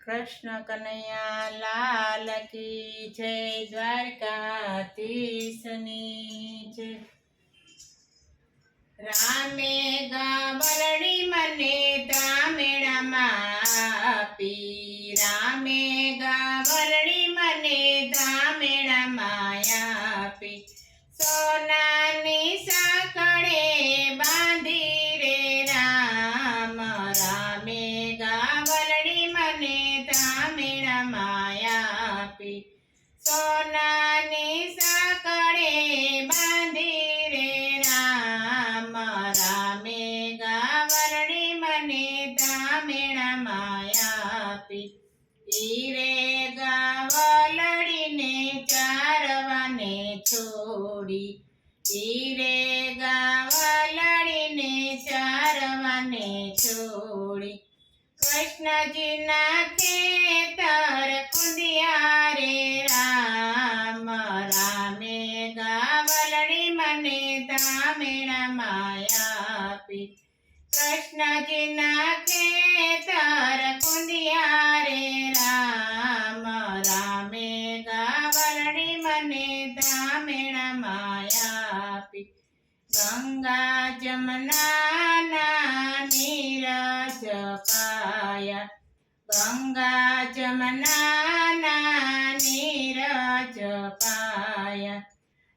कृष्ण कन्हैया लाल की जय। द्वारकाधीशनी जय। रामे गावलडी मने धामेणाમાં આપી। રામે ગાવલડી મને ધામેણામાં આપી। સોનાની સાંકળે બાંધી રે રામ। રામે ગાવલડી મને ધામેણામાં આપી। સોનાની સાંકળે બાંધી રે રામ। રામે ગાવલડી મને ધામેણામાં આપી। ઈરે ગાવલડીને ચારવાને છોડી। ઈરે ગાવલડીને ચારવાને છોડી। કૃષ્ણજીના ખેતર કુંડિયા રે રામ। રામે ગાવલડી મને ધામેણામાં આપી। કૃષ્ણજીના ખેતર કુંડિયા રે રામ। રામે ગાવલડી મને ધામેણામાં આપી। ગંગા જમનાના નીર જપાયા। ગંગા જમનાના નીર જપાયા।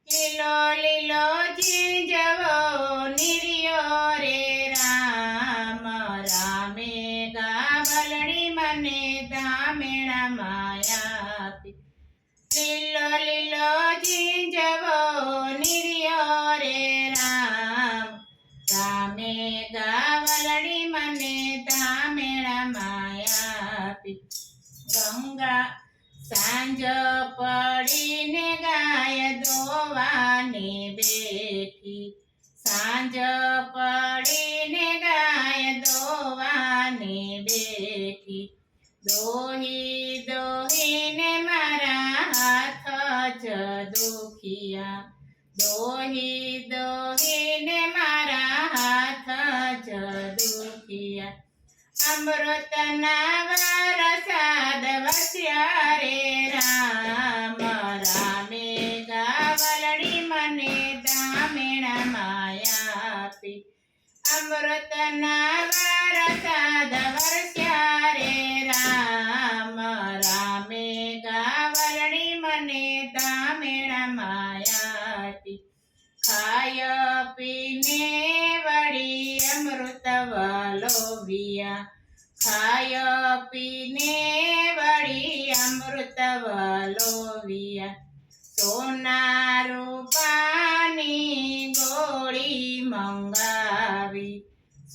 લીલો લીલો ઝીંઝવો નીર્યો રે રામ। રામે ગાવલડી મને ધામેણામાં આપી। લીલો લીલો ઝીંઝવો નીર્યો રે રામ। રામે ગાવલડી મને ધામેણામાં આપી। ગંગા સાંજ પડીને ગાય દોવાને બેઠી। સાંજ પડીને ગાય દોવાને બેઠી। દોહી દોહીને મારા હાથ જ દુખિયા। દોહી દોહીને મારા હાથ જ દુખિયા। અમૃતના વરસાદ વરસ્યા રે રામ। રામે ગાવલડી મને ધામેણામાં આપી। અમૃતના વરસાદ વરસ્યા રે રામ। રામે ગાવલડી મને ધામેણામાં આપી। ખાય પીને વળી અમૃત વલોવ્યા। ખાય પીને વળી અમૃત વલોવ્યા। સોના રૂપાની ગોળી મંગાવી।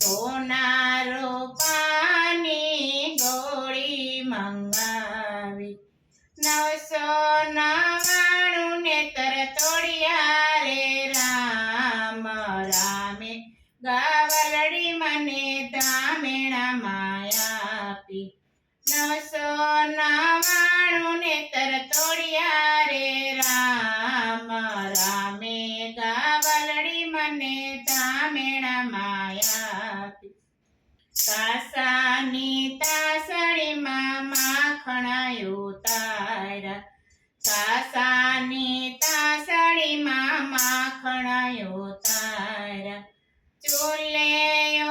સોના રૂપાની ગોળી મંગાવી। 999 નેત્ર તોડ્યા રે રામ। રામે ગાવલડી મને ધામેણામાં આપી। 999 નેત્ર તોડ્યા રે રામ। રામે ગાવલડી મને ધામેણામાં આપી। કાસાની તાસળીમાં માખણ ઉતાર્યા। કાસાની તાસળીમાં માખણ ઉતાર્યા। ચૂલે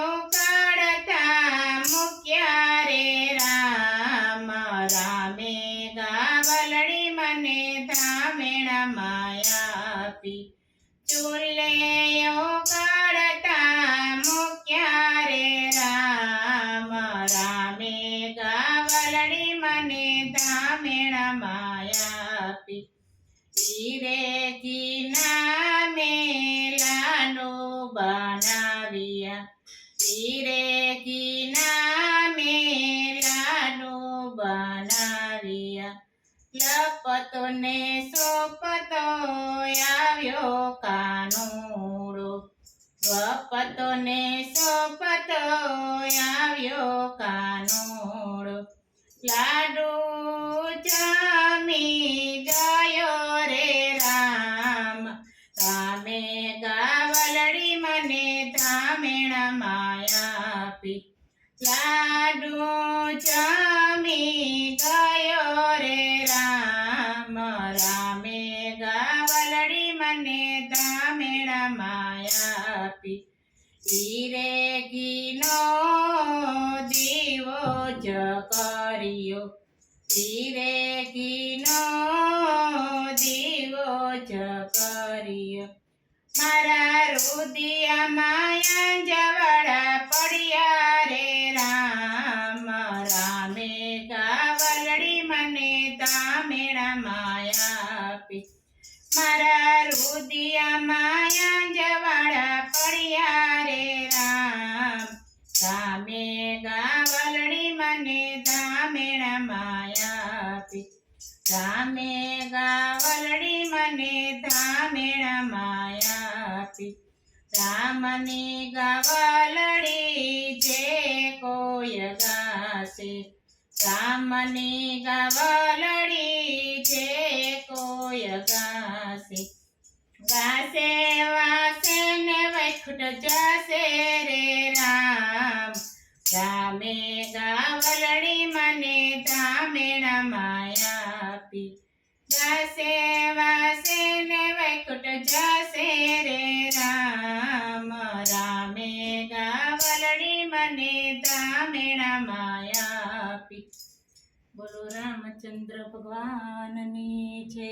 ઉકળતા મૂક્યા રે રામ। રામે ગાવલડી મને ધામેણામાં આપી। ચૂલે ઉકળતા મૂક્યા રે રામ। રામે ગાવલડી મને ધામેણામાં આપી। ઈરે ઘીના મેલાનો બનાવ્યા। ઈરે ઘીના મેલાનો બનાવ્યા। લપતો ને સોપતો આવ્યો કાનુડો। લપતો ને સોપતો આવ્યો કાનુડો। લાડુ જમી ગયો રે રામ। રામે ગાવલડી મને ધામેણામાં આપી। લાડુ જમી ગયો રે રામ રામે ગાવલડી મને ધામેણામાં આપી હીરે ઘીનો દીવો જ કર્યો હીરે ઘીનો દીવો જ કર્યો મારા રુદિયામાં અંજવાળા પડ્યા રે રામ રામે ગાવલડી મને ધામેણામાં આપી મારા રુદિયામાં અંજવાળા પડ્યા રે રામ રામે ગાવલડી મને ધામેણામાં આપી રામે ગાવલડી મને ધામેણામાં આપી રામની ગાવલડી જે કોઈ ગાશે રામની ગાવલડી જે કોઈ ગાશે ગાશે વાસે ને વૈકુંઠ જશે રે રામ રામે ગાવલડી મને ધામેણામાં આપી ગાશે વાસે ને વૈકુંઠ જશે રે રામ રામે ગાવલડી મને ધામેણામાં આપી બોલો રામચંદ્ર ભગવાનની જય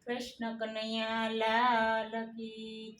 કૃષ્ણ કનૈયા લાલ કી જય.